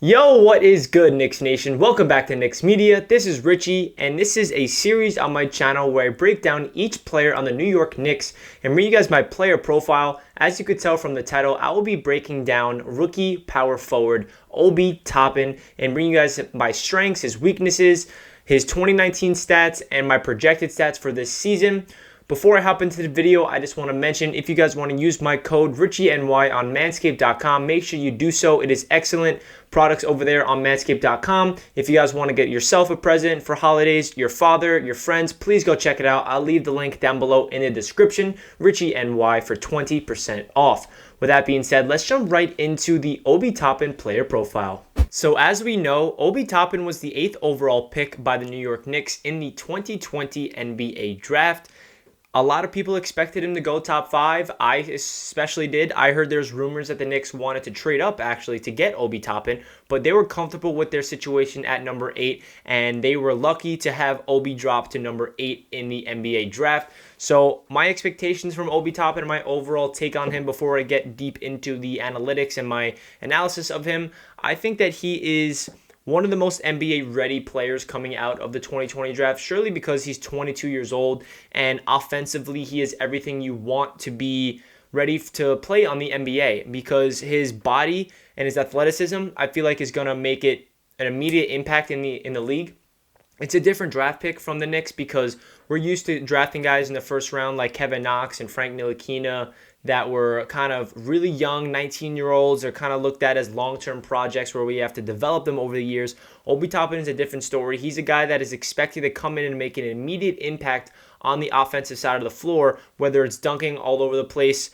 Yo, what is good, Knicks Nation? Welcome back to Knicks Media. This is Richie, and this is a series on my channel where I break down each player on the New York Knicks and read you guys my player profile. As you could tell from the title, I will be breaking down rookie power forward Obi Toppin and bring you guys my strengths, his weaknesses, his 2019 stats, and my projected stats for this season. Before I hop into the video, I just want to mention if you guys want to use my code RichieNY on manscaped.com, make sure you do so. It is excellent products over there on manscaped.com. If you guys want to get yourself a present for holidays, your father, your friends, please go check it out. I'll leave the link down below in the description, RichieNY for 20% off. With that being said, let's jump right into the Obi Toppin player profile. So as we know, Obi Toppin was the 8th overall pick by the New York Knicks in the 2020 NBA draft. A lot of people expected him to go top 5. I especially did. I heard there's rumors that the Knicks wanted to trade up actually to get Obi Toppin, but they were comfortable with their situation at number 8, and they were lucky to have Obi drop to number 8 in the NBA draft. So my expectations from Obi Toppin and my overall take on him before I get deep into the analytics and my analysis of him, I think that he is one of the most NBA-ready players coming out of the 2020 draft, surely because he's 22 years old, and offensively, he is everything you want to be ready to play on the NBA, because his body and his athleticism, I feel like, is going to make it an immediate impact in the league. It's a different draft pick from the Knicks because we're used to drafting guys in the first round like Kevin Knox and Frank Ntilikina that were kind of really young 19-year-olds. They're kind of looked at as long-term projects where we have to develop them over the years. Obi Toppin is a different story. He's a guy that is expected to come in and make an immediate impact on the offensive side of the floor, whether it's dunking all over the place,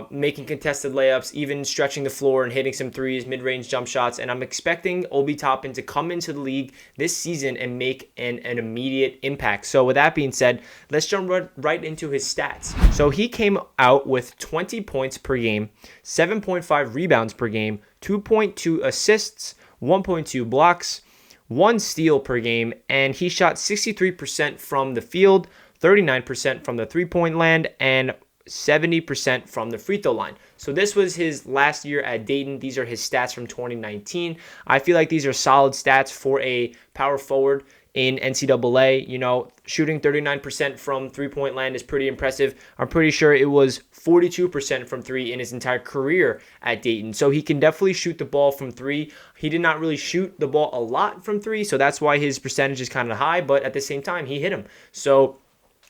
making contested layups, even stretching the floor and hitting some threes, mid-range jump shots. And I'm expecting Obi Toppin to come into the league this season and make an immediate impact. So with that being said, let's jump right into his stats. So he came out with 20 points per game, 7.5 rebounds per game, 2.2 assists, 1.2 blocks, 1 steal per game, and he shot 63% from the field, 39% from the three-point land, and 70% from the free throw line. So this was his last year at Dayton. These are his stats from 2019. I feel like these are solid stats for a power forward in NCAA. You know, shooting 39% from three-point land is pretty impressive. I'm pretty sure it was 42% from three in his entire career at Dayton. So he can definitely shoot the ball from three. He did not really shoot the ball a lot from three, so that's why his percentage is kind of high, but at the same time, he hit him. So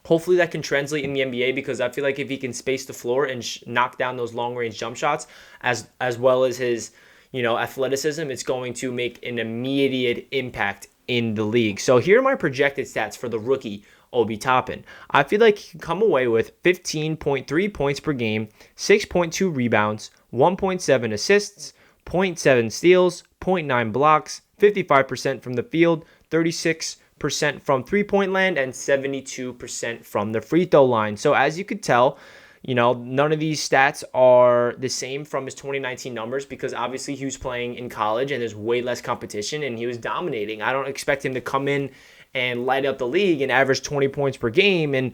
hopefully that can translate in the NBA, because I feel like if he can space the floor and knock down those long-range jump shots as well as his, athleticism, it's going to make an immediate impact in the league. So here are my projected stats for the rookie Obi Toppin. I feel like he can come away with 15.3 points per game, 6.2 rebounds, 1.7 assists, 0.7 steals, 0.9 blocks, 55% from the field, 36% from three-point land, and 72% from the free throw line. So as you could tell, none of these stats are the same from his 2019 numbers, because obviously he was playing in college and there's way less competition and he was dominating. I don't expect him to come in and light up the league and average 20 points per game and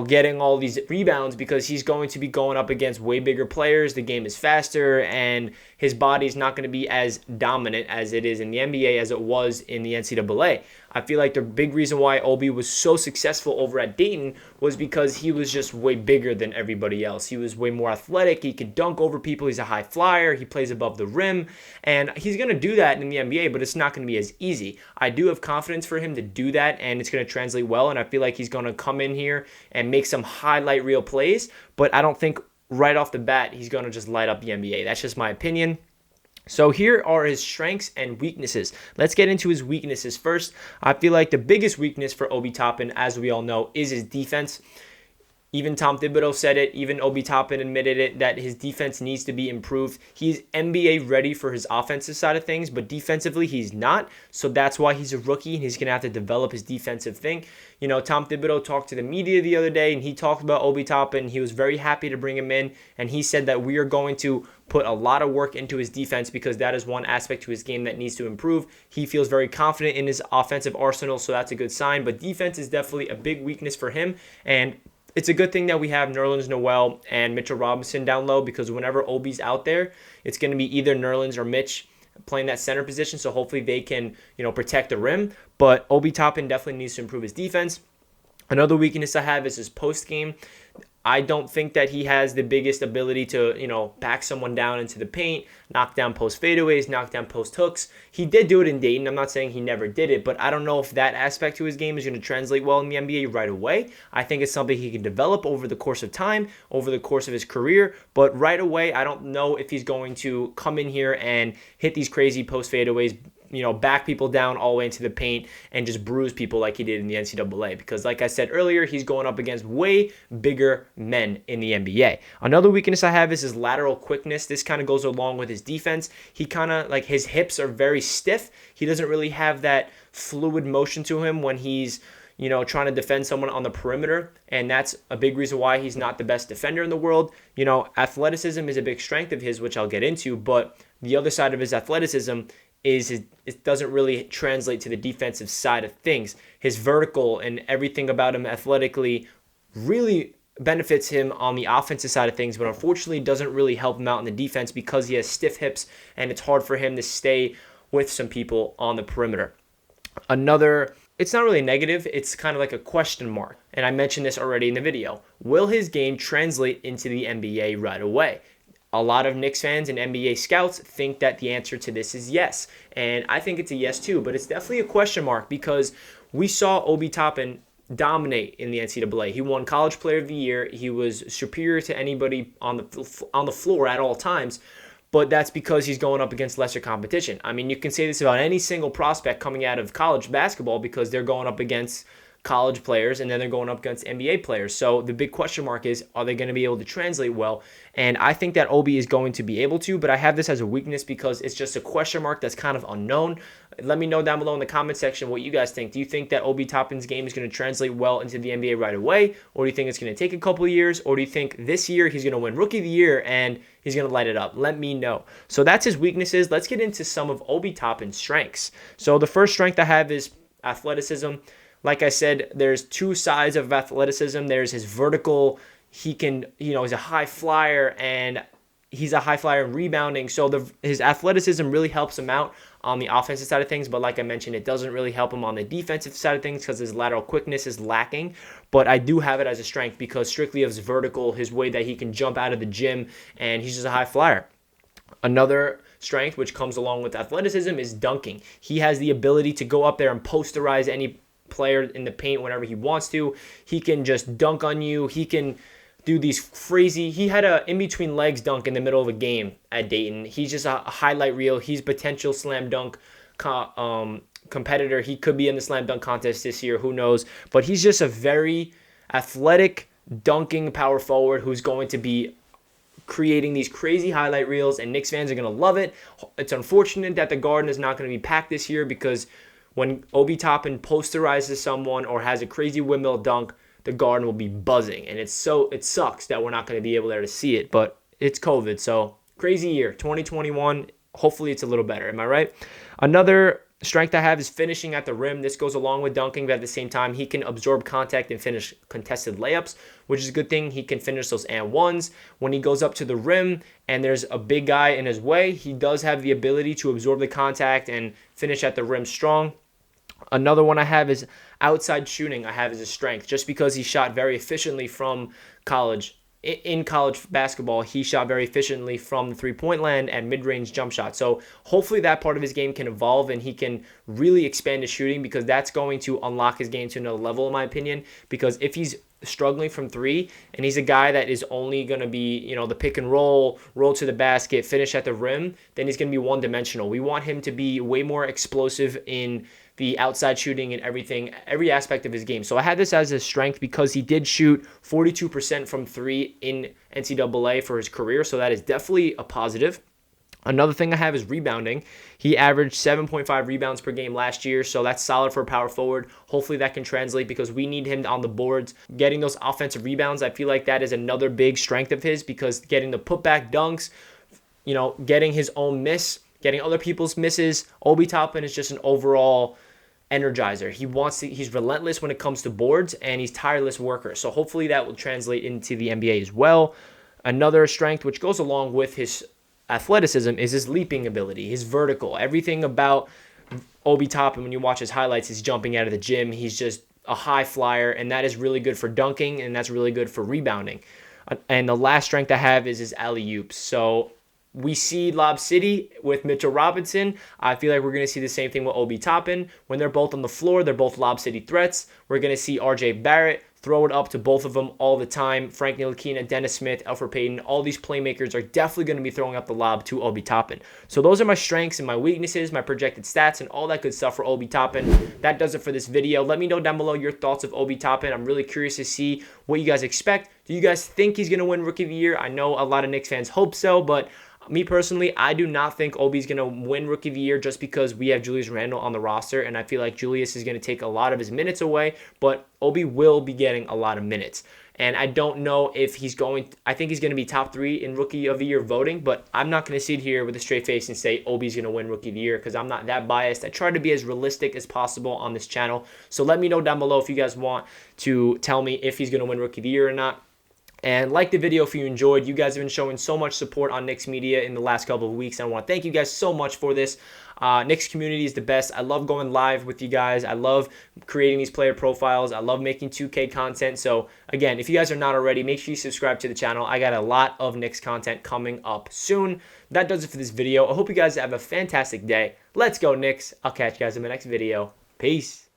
getting all these rebounds, because he's going to be going up against way bigger players. The game is faster, and his body is not going to be as dominant as it is in the NBA as it was in the NCAA. I feel like the big reason why Obi was so successful over at Dayton was because he was just way bigger than everybody else. He was way more athletic. He could dunk over people. He's a high flyer. He plays above the rim, and he's going to do that in the NBA, but it's not going to be as easy. I do have confidence for him to do that, and it's going to translate well, and I feel like he's going to come in here and make some highlight reel plays, but I don't think right off the bat he's going to just light up the NBA. That's just my opinion. So here are his strengths and weaknesses. Let's get into his weaknesses first. I feel like the biggest weakness for Obi Toppin, as we all know, is his defense. Even Tom Thibodeau said it. Even Obi Toppin admitted it, that his defense needs to be improved. He's NBA ready for his offensive side of things, but defensively he's not. So that's why he's a rookie, and he's going to have to develop his defensive thing. Tom Thibodeau talked to the media the other day, and he talked about Obi Toppin. He was very happy to bring him in, and he said that we are going to put a lot of work into his defense, because that is one aspect to his game that needs to improve. He feels very confident in his offensive arsenal, so that's a good sign. But defense is definitely a big weakness for him, and it's a good thing that we have Nerlens Noel and Mitchell Robinson down low, because whenever Obi's out there, it's going to be either Nerlens or Mitch playing that center position, so hopefully they can, protect the rim. But Obi Toppin definitely needs to improve his defense. Another weakness I have is his post game. I don't think that he has the biggest ability to, back someone down into the paint, knock down post fadeaways, knock down post hooks. He did do it in Dayton. I'm not saying he never did it, but I don't know if that aspect to his game is going to translate well in the NBA right away. I think it's something he can develop over the course of time, over the course of his career, but right away, I don't know if he's going to come in here and hit these crazy post fadeaways, back people down all the way into the paint and just bruise people like he did in the NCAA. Because like I said earlier, he's going up against way bigger men in the NBA. Another weakness I have is his lateral quickness. This kind of goes along with his defense. He kind of, his hips are very stiff. He doesn't really have that fluid motion to him when he's trying to defend someone on the perimeter, and that's a big reason why he's not the best defender in the world. Athleticism is a big strength of his, which I'll get into, but the other side of his athleticism is it doesn't really translate to the defensive side of things. His vertical and everything about him athletically really benefits him on the offensive side of things, but unfortunately doesn't really help him out in the defense because he has stiff hips and it's hard for him to stay with some people on the perimeter. It's not really negative, it's kind of like a question mark, and I mentioned this already in the video. Will his game translate into the NBA right away? A lot of Knicks fans and NBA scouts think that the answer to this is yes. And I think it's a yes too, but it's definitely a question mark because we saw Obi Toppin dominate in the NCAA. He won College Player of the Year. He was superior to anybody on the floor at all times, but that's because he's going up against lesser competition. I mean, you can say this about any single prospect coming out of college basketball because they're going up against college players and then they're going up against NBA players. So the big question mark is, are they going to be able to translate well? And I think that Obi is going to be able to, but I have this as a weakness because it's just a question mark that's kind of unknown. Let me know down below in the comment section what you guys think. Do you think that Obi Toppin's game is going to translate well into the NBA right away? Or do you think it's going to take a couple of years? Or do you think this year he's going to win Rookie of the Year and he's going to light it up? Let me know. So that's his weaknesses. Let's get into some of Obi Toppin's strengths. So the first strength I have is athleticism. Like I said, there's two sides of athleticism. There's his vertical. He can, he's a high flyer and he's a high flyer in rebounding. So his athleticism really helps him out on the offensive side of things. But like I mentioned, it doesn't really help him on the defensive side of things because his lateral quickness is lacking. But I do have it as a strength because strictly of his vertical, his way that he can jump out of the gym, and he's just a high flyer. Another strength which comes along with athleticism is dunking. He has the ability to go up there and posterize any player in the paint whenever he wants to. He can just dunk on you. He can do these crazy, he had a in-between legs dunk in the middle of a game at Dayton. He's just a highlight reel. He's potential slam dunk competitor. He could be in the slam dunk contest this year. Who knows? But he's just a very athletic dunking power forward who's going to be creating these crazy highlight reels, and Knicks fans are going to love it. It's unfortunate that the Garden is not going to be packed this year because when Obi Toppin posterizes someone or has a crazy windmill dunk, the Garden will be buzzing. And it sucks that we're not going to be able there to see it, but it's COVID. So crazy year, 2021. Hopefully it's a little better. Am I right? Another strength I have is finishing at the rim. This goes along with dunking, but at the same time, he can absorb contact and finish contested layups, which is a good thing. He can finish those and ones. When he goes up to the rim and there's a big guy in his way, he does have the ability to absorb the contact and finish at the rim strong. Another one I have is outside shooting. I have as a strength just because he shot very efficiently from college. In college basketball, he shot very efficiently from the three-point land and mid-range jump shot. So hopefully that part of his game can evolve and he can really expand his shooting because that's going to unlock his game to another level, in my opinion. Because if he's struggling from three and he's a guy that is only going to be, the pick and roll to the basket, finish at the rim, then he's going to be one-dimensional. We want him to be way more explosive in the outside shooting and everything, every aspect of his game. So I had this as a strength because he did shoot 42% from three in NCAA for his career. So that is definitely a positive. Another thing I have is rebounding. He averaged 7.5 rebounds per game last year, so that's solid for a power forward. Hopefully that can translate because we need him on the boards. Getting those offensive rebounds, I feel like that is another big strength of his because getting the putback dunks, getting his own miss, getting other people's misses. Obi Toppin is just an overall energizer. He's relentless when it comes to boards, and he's tireless worker. So hopefully that will translate into the NBA as well. Another strength which goes along with his athleticism is his leaping ability, his vertical. Everything about Obi Toppin, when you watch his highlights, he's jumping out of the gym. He's just a high flyer, and that is really good for dunking, and that's really good for rebounding. And the last strength I have is his alley-oops. So we see Lob City with Mitchell Robinson. I feel like we're going to see the same thing with Obi Toppin. When they're both on the floor, they're both Lob City threats. We're going to see RJ Barrett throw it up to both of them all the time. Frank Ntilikina, Dennis Smith, Elfrid Payton, all these playmakers are definitely going to be throwing up the lob to Obi Toppin. So those are my strengths and my weaknesses, my projected stats, and all that good stuff for Obi Toppin. That does it for this video. Let me know down below your thoughts of Obi Toppin. I'm really curious to see what you guys expect. Do you guys think he's going to win Rookie of the Year? I know a lot of Knicks fans hope so, but me personally, I do not think Obi's going to win Rookie of the Year just because we have Julius Randle on the roster, and I feel like Julius is going to take a lot of his minutes away, but Obi will be getting a lot of minutes. And I don't know if he's going – I think he's going to be top 3 in Rookie of the Year voting, but I'm not going to sit here with a straight face and say Obi's going to win Rookie of the Year because I'm not that biased. I try to be as realistic as possible on this channel. So let me know down below if you guys want to tell me if he's going to win Rookie of the Year or not. And like the video if you enjoyed. You guys have been showing so much support on Knicks Media in the last couple of weeks. And I want to thank you guys so much for this. Knicks community is the best. I love going live with you guys. I love creating these player profiles. I love making 2K content. So again, if you guys are not already, make sure you subscribe to the channel. I got a lot of Knicks content coming up soon. That does it for this video. I hope you guys have a fantastic day. Let's go Knicks. I'll catch you guys in my next video. Peace.